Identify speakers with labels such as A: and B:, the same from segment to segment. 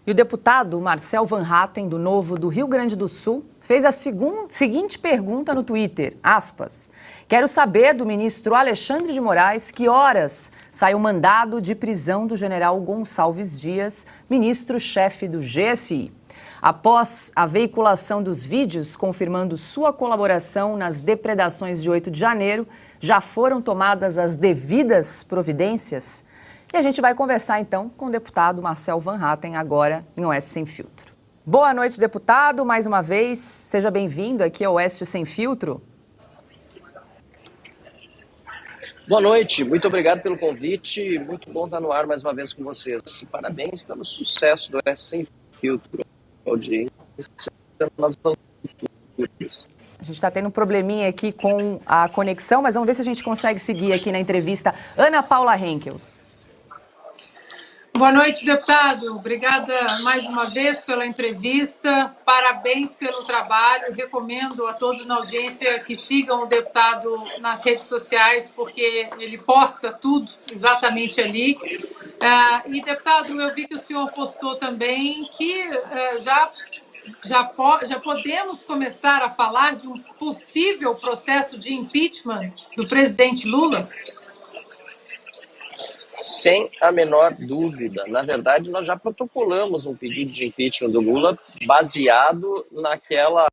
A: E o deputado Marcel Van Hatten, do Novo do Rio Grande do Sul, fez a seguinte pergunta no Twitter, aspas, quero saber do ministro Alexandre de Moraes que horas sai o mandado de prisão do general Gonçalves Dias, ministro-chefe do GSI. Após a veiculação dos vídeos confirmando sua colaboração nas depredações de 8 de janeiro, já foram tomadas as devidas providências? E a gente vai conversar, então, com o deputado Marcel Van Hatten, agora em Oeste Sem Filtro. Boa noite, deputado. Mais uma vez, seja bem-vindo aqui ao Oeste Sem Filtro.
B: Boa noite, muito obrigado pelo convite. Muito bom estar no ar mais uma vez com vocês. Parabéns pelo sucesso do Oeste Sem Filtro. Audiência nas alturas.
A: A gente está tendo um probleminha aqui com a conexão, mas vamos ver se a gente consegue seguir aqui na entrevista. Ana Paula Henkel.
C: Boa noite, deputado. Obrigada mais uma vez pela entrevista. Parabéns pelo trabalho. Recomendo a todos na audiência que sigam o deputado nas redes sociais, porque ele posta tudo exatamente ali. E, deputado, eu vi que o senhor postou também que já podemos começar a falar de um possível processo de impeachment do presidente Lula?
B: Sem a menor dúvida. Na verdade, nós já protocolamos um pedido de impeachment do Lula baseado naquela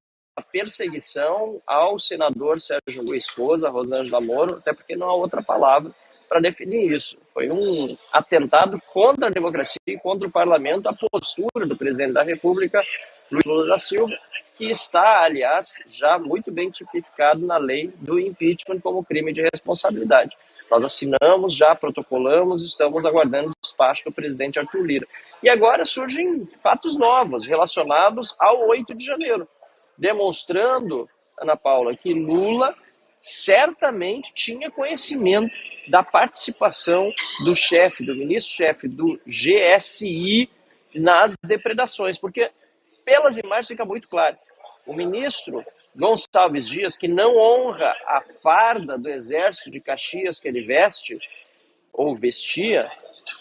B: perseguição ao senador Sérgio Luiz Couso, a Rosângela Moro, até porque não há outra palavra para definir isso. Foi um atentado contra a democracia e contra o parlamento, a postura do presidente da República, Luiz Lula da Silva, que está, aliás, já muito bem tipificado na lei do impeachment como crime de responsabilidade. Nós assinamos, já protocolamos, estamos aguardando o despacho do presidente Arthur Lira. E agora surgem fatos novos relacionados ao 8 de janeiro, demonstrando, Ana Paula, que Lula certamente tinha conhecimento da participação do chefe, do ministro-chefe do GSI nas depredações, porque pelas imagens fica muito claro. O ministro Gonçalves Dias, que não honra a farda do exército de Caxias que ele veste, ou vestia,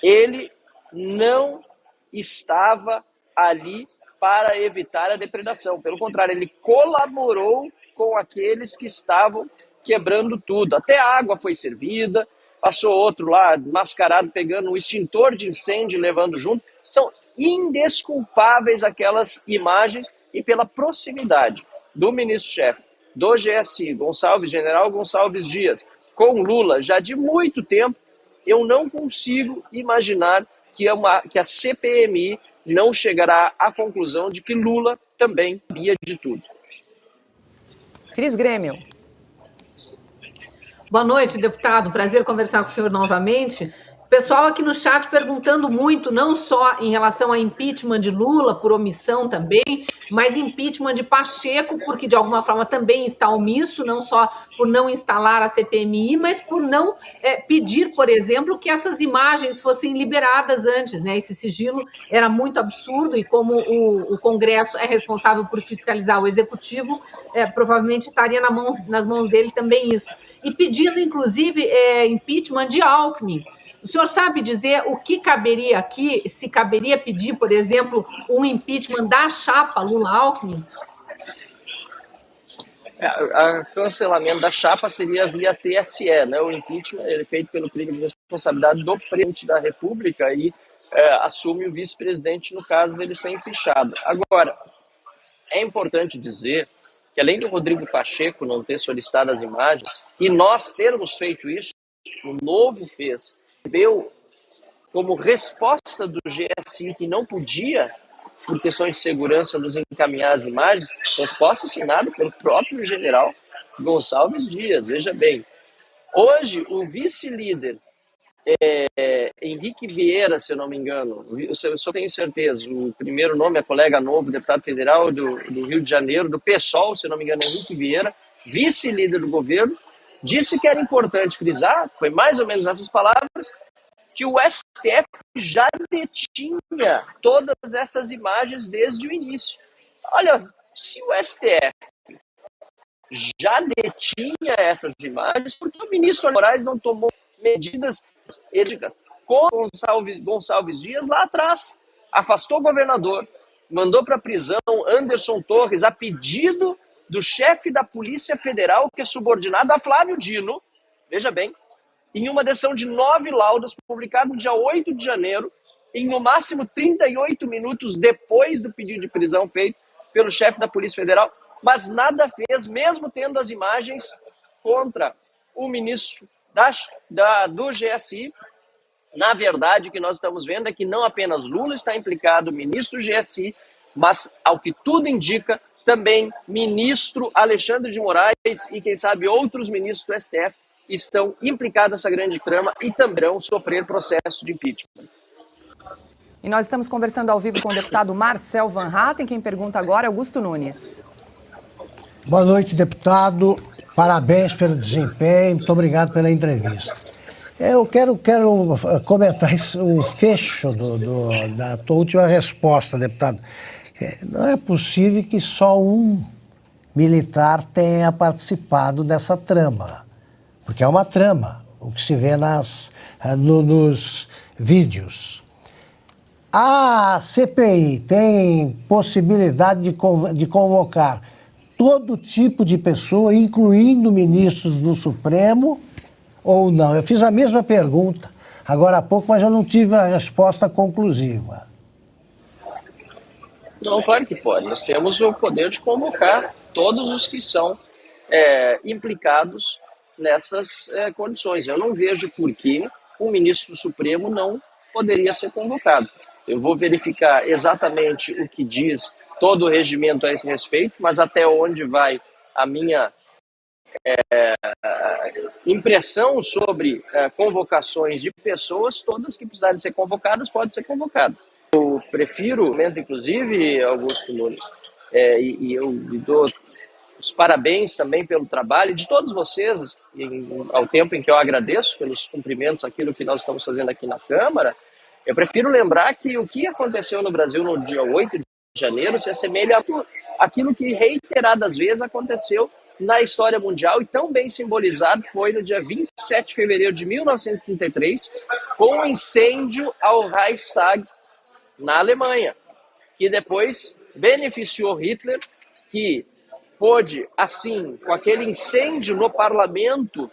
B: ele não estava ali para evitar a depredação. Pelo contrário, ele colaborou com aqueles que estavam quebrando tudo. Até água foi servida, passou outro lá mascarado pegando um extintor de incêndio e levando junto. São indesculpáveis aquelas imagens e pela proximidade do ministro-chefe do GSI, general Gonçalves Dias, com Lula já de muito tempo, eu não consigo imaginar que a CPMI não chegará à conclusão de que Lula também sabia de tudo.
A: Cris Grêmio.
D: Boa noite, deputado. Prazer conversar com o senhor novamente. Pessoal aqui no chat perguntando muito, não só em relação a impeachment de Lula, por omissão também, mas impeachment de Pacheco, porque de alguma forma também está omisso, não só por não instalar a CPMI, mas por não pedir, por exemplo, que essas imagens fossem liberadas antes, né? Esse sigilo era muito absurdo e como o Congresso é responsável por fiscalizar o Executivo, provavelmente estaria nas mãos dele também isso. E pedindo, inclusive, impeachment de Alckmin. O senhor sabe dizer o que caberia aqui, se caberia pedir, por exemplo, um impeachment da chapa Lula-Alckmin?
B: O cancelamento da chapa seria via TSE, né? O impeachment é feito pelo crime de responsabilidade do presidente da República e assume o vice-presidente no caso dele ser empichado. Agora, é importante dizer que além do Rodrigo Pacheco não ter solicitado as imagens, e nós termos feito isso, o Novo fez, deu como resposta do GSI que não podia, por questões de segurança, nos encaminhar as imagens, resposta assinada pelo próprio general Gonçalves Dias. Veja bem, hoje o vice-líder Henrique Vieira, se eu não me engano, eu só tenho certeza, o primeiro nome é colega novo, deputado federal do Rio de Janeiro, do PSOL, se eu não me engano, Henrique Vieira, vice-líder do governo, disse que era importante frisar, foi mais ou menos nessas palavras, que o STF já detinha todas essas imagens desde o início. Olha, se o STF já detinha essas imagens, por que o ministro Moraes não tomou medidas éticas com Gonçalves Dias lá atrás? afastou o governador, mandou para a prisão Anderson Torres a pedido do chefe da Polícia Federal, que é subordinado a Flávio Dino, veja bem, em uma decisão de 9 laudas, publicada no dia 8 de janeiro, em no máximo 38 minutos depois do pedido de prisão feito pelo chefe da Polícia Federal, mas nada fez, mesmo tendo as imagens contra o ministro do GSI. Na verdade, o que nós estamos vendo é que não apenas Lula está implicado, o ministro do GSI, mas, ao que tudo indica, também ministro Alexandre de Moraes e, quem sabe, outros ministros do STF estão implicados nessa grande trama e também vão sofrer processo de impeachment.
A: E nós estamos conversando ao vivo com o deputado Marcel Van Hatten. Quem pergunta agora é Augusto Nunes.
E: Boa noite, deputado. Parabéns pelo desempenho. Muito obrigado pela entrevista. Eu quero comentar o fecho da tua última resposta, deputado. Não é possível que só um militar tenha participado dessa trama, porque é uma trama, o que se vê nos vídeos. A CPI tem possibilidade de convocar todo tipo de pessoa, incluindo ministros do Supremo, ou não? Eu fiz a mesma pergunta agora há pouco, mas eu não tive a resposta conclusiva.
B: Não, claro que pode. Nós temos o poder de convocar todos os que são implicados nessas condições. Eu não vejo por que o ministro do Supremo não poderia ser convocado. Eu vou verificar exatamente o que diz todo o regimento a esse respeito, mas até onde vai a minha impressão sobre convocações de pessoas, todas que precisarem ser convocadas podem ser convocadas. Eu prefiro, mesmo inclusive, Augusto Nunes, e eu lhe dou os parabéns também pelo trabalho de todos vocês, ao tempo em que eu agradeço pelos cumprimentos aquilo que nós estamos fazendo aqui na Câmara. Eu prefiro lembrar que o que aconteceu no Brasil no dia 8 de janeiro se assemelha àquilo que reiteradas vezes aconteceu na história mundial e tão bem simbolizado foi no dia 27 de fevereiro de 1933, com o incêndio ao Reichstag na Alemanha, que depois beneficiou Hitler, que pôde, assim, com aquele incêndio no parlamento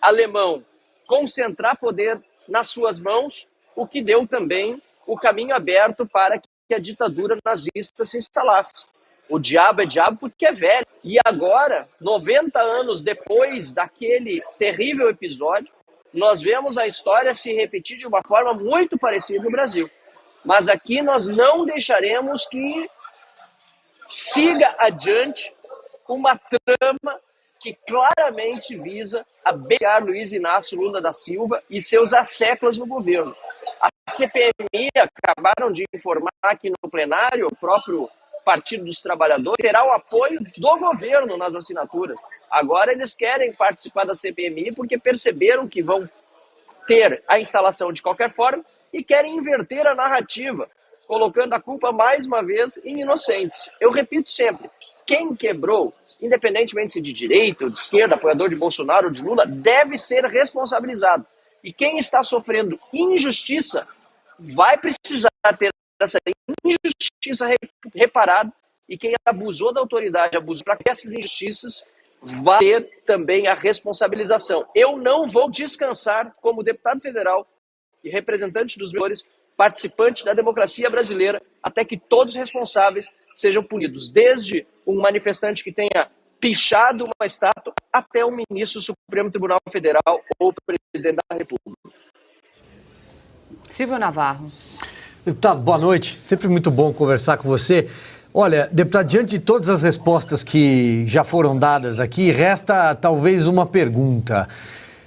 B: alemão, concentrar poder nas suas mãos, o que deu também o caminho aberto para que a ditadura nazista se instalasse. O diabo é diabo porque é velho. E agora, 90 anos depois daquele terrível episódio, nós vemos a história se repetir de uma forma muito parecida no Brasil. Mas aqui nós não deixaremos que siga adiante uma trama que claramente visa abençoar Luiz Inácio Lula da Silva e seus asseclas no governo. A CPMI acabaram de informar aqui no plenário, o próprio Partido dos Trabalhadores terá o apoio do governo nas assinaturas. Agora eles querem participar da CPMI porque perceberam que vão ter a instalação de qualquer forma e querem inverter a narrativa, colocando a culpa mais uma vez em inocentes. Eu repito sempre, quem quebrou, independentemente se de direita ou de esquerda, apoiador de Bolsonaro ou de Lula, deve ser responsabilizado. E quem está sofrendo injustiça vai precisar ter essa injustiça reparada, e quem abusou da autoridade, abusou para que essas injustiças, vai ter também a responsabilização. Eu não vou descansar como deputado federal e representante dos meus participantes da democracia brasileira, até que todos os responsáveis sejam punidos, desde um manifestante que tenha pichado uma estátua até um ministro do Supremo Tribunal Federal ou presidente da República.
A: Silvio Navarro.
F: Deputado, boa noite. Sempre muito bom conversar com você. Olha, deputado, diante de todas as respostas que já foram dadas aqui, resta talvez uma pergunta.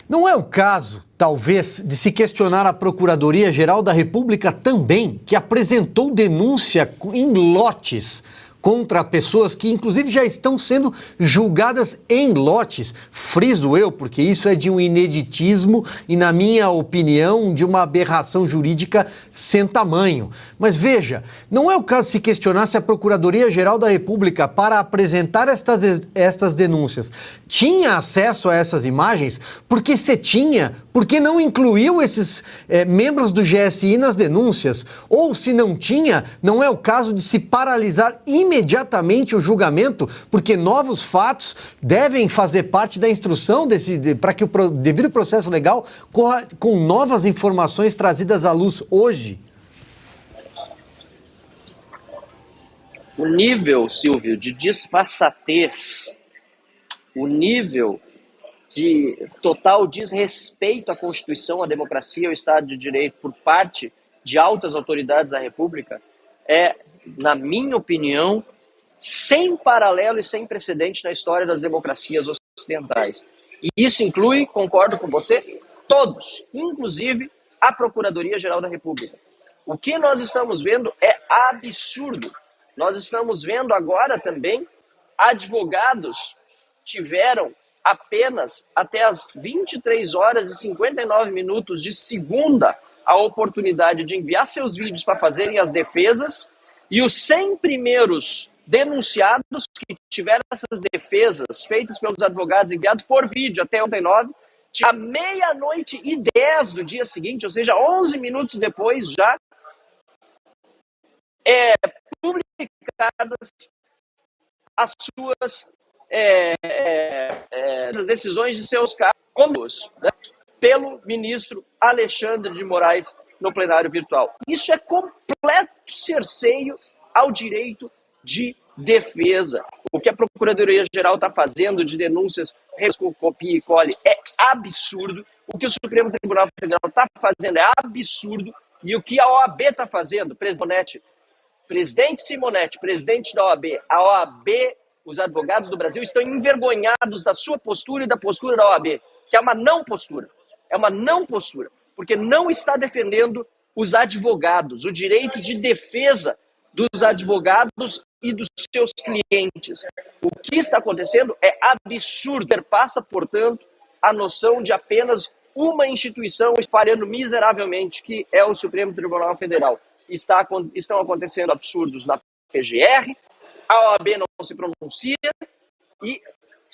F: Não é o caso, talvez, de se questionar a Procuradoria-Geral da República também, que apresentou denúncia em lotes contra pessoas que, inclusive, já estão sendo julgadas em lotes. Friso eu, porque isso é de um ineditismo e, na minha opinião, de uma aberração jurídica sem tamanho. Mas veja, não é o caso de se questionar se a Procuradoria-Geral da República, para apresentar estas denúncias, tinha acesso a essas imagens? Porque se tinha, por que não incluiu esses membros do GSI nas denúncias? Ou, se não tinha, não é o caso de se paralisar imediatamente o julgamento, porque novos fatos devem fazer parte da instrução para que o devido processo legal corra com novas informações trazidas à luz hoje?
B: O nível, Silvio, de disfarçatez, o nível de total desrespeito à Constituição, à democracia, ao Estado de Direito por parte de altas autoridades da República é, na minha opinião, sem paralelo e sem precedente na história das democracias ocidentais. E isso inclui, concordo com você, todos, inclusive a Procuradoria-Geral da República. O que nós estamos vendo é absurdo. Nós estamos vendo agora também advogados tiveram apenas até as 23 horas e 59 minutos de segunda a oportunidade de enviar seus vídeos para fazerem as defesas, e os 100 primeiros denunciados que tiveram essas defesas feitas pelos advogados enviados por vídeo até ontem 9, à 00:10 do dia seguinte, ou seja, 11 minutos depois já, publicadas as suas as decisões de seus casos, né, pelo ministro Alexandre de Moraes no plenário virtual. Isso é completo cerceio ao direito de defesa. O que a Procuradoria-Geral está fazendo de denúncias com copia e cole é absurdo. O que o Supremo Tribunal Federal está fazendo é absurdo. E o que a OAB está fazendo, presidente Simonetti, presidente da OAB, a OAB, os advogados do Brasil estão envergonhados da sua postura e da postura da OAB, que é uma não postura. É uma não postura, porque não está defendendo os advogados, o direito de defesa dos advogados e dos seus clientes. O que está acontecendo é absurdo. Perpassa, portanto, a noção de apenas uma instituição espalhando miseravelmente, que é o Supremo Tribunal Federal. Estão acontecendo absurdos na PGR, a OAB não se pronuncia e,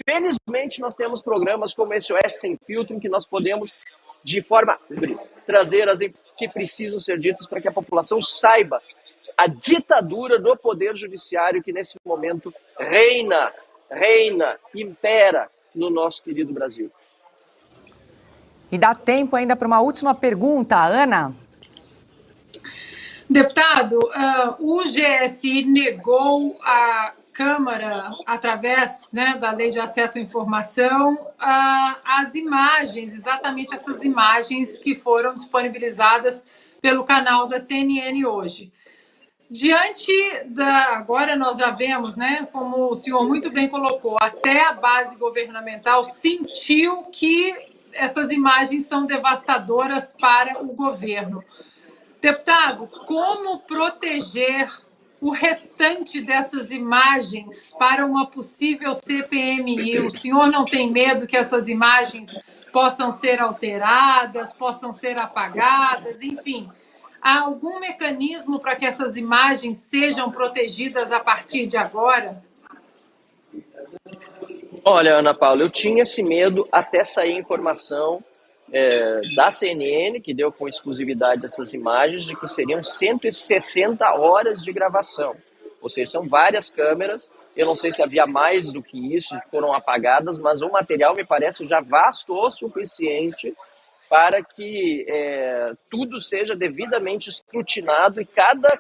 B: felizmente, nós temos programas como esse Oeste Sem Filtro, em que nós podemos, de forma livre, trazer as que precisam ser ditas para que a população saiba a ditadura do Poder Judiciário que, nesse momento, reina, impera no nosso querido Brasil.
A: E dá tempo ainda para uma última pergunta, Ana?
C: Deputado, o GSI negou à Câmara, através, né, da Lei de Acesso à Informação, as imagens, exatamente essas imagens que foram disponibilizadas pelo canal da CNN hoje. Diante agora nós já vemos, né, como o senhor muito bem colocou, até a base governamental sentiu que essas imagens são devastadoras para o governo. Deputado, como proteger o restante dessas imagens para uma possível CPMI? O senhor não tem medo que essas imagens possam ser alteradas, possam ser apagadas, enfim? Há algum mecanismo para que essas imagens sejam protegidas a partir de agora?
B: Olha, Ana Paula, eu tinha esse medo até sair informação da CNN, que deu com exclusividade essas imagens, de que seriam 160 horas de gravação. Ou seja, são várias câmeras. Eu não sei se havia mais do que isso, que foram apagadas, mas o material me parece já vasto o suficiente para que tudo seja devidamente escrutinado e cada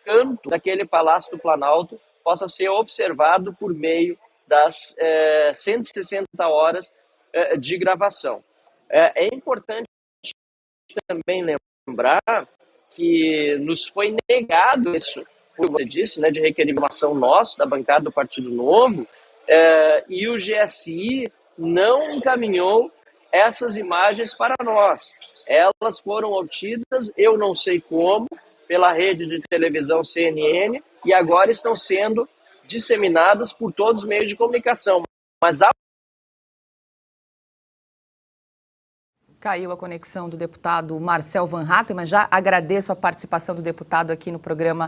B: canto daquele Palácio do Planalto possa ser observado por meio das 160 horas de gravação. É importante também lembrar que nos foi negado isso, como você disse, né, de requerimentação nosso, da bancada do Partido Novo, e o GSI não encaminhou essas imagens para nós. Elas foram obtidas, eu não sei como, pela rede de televisão CNN, e agora estão sendo disseminadas por todos os meios de comunicação. Mas a
A: Caiu a conexão do deputado Marcel Van Hatten, mas já agradeço a participação do deputado aqui no programa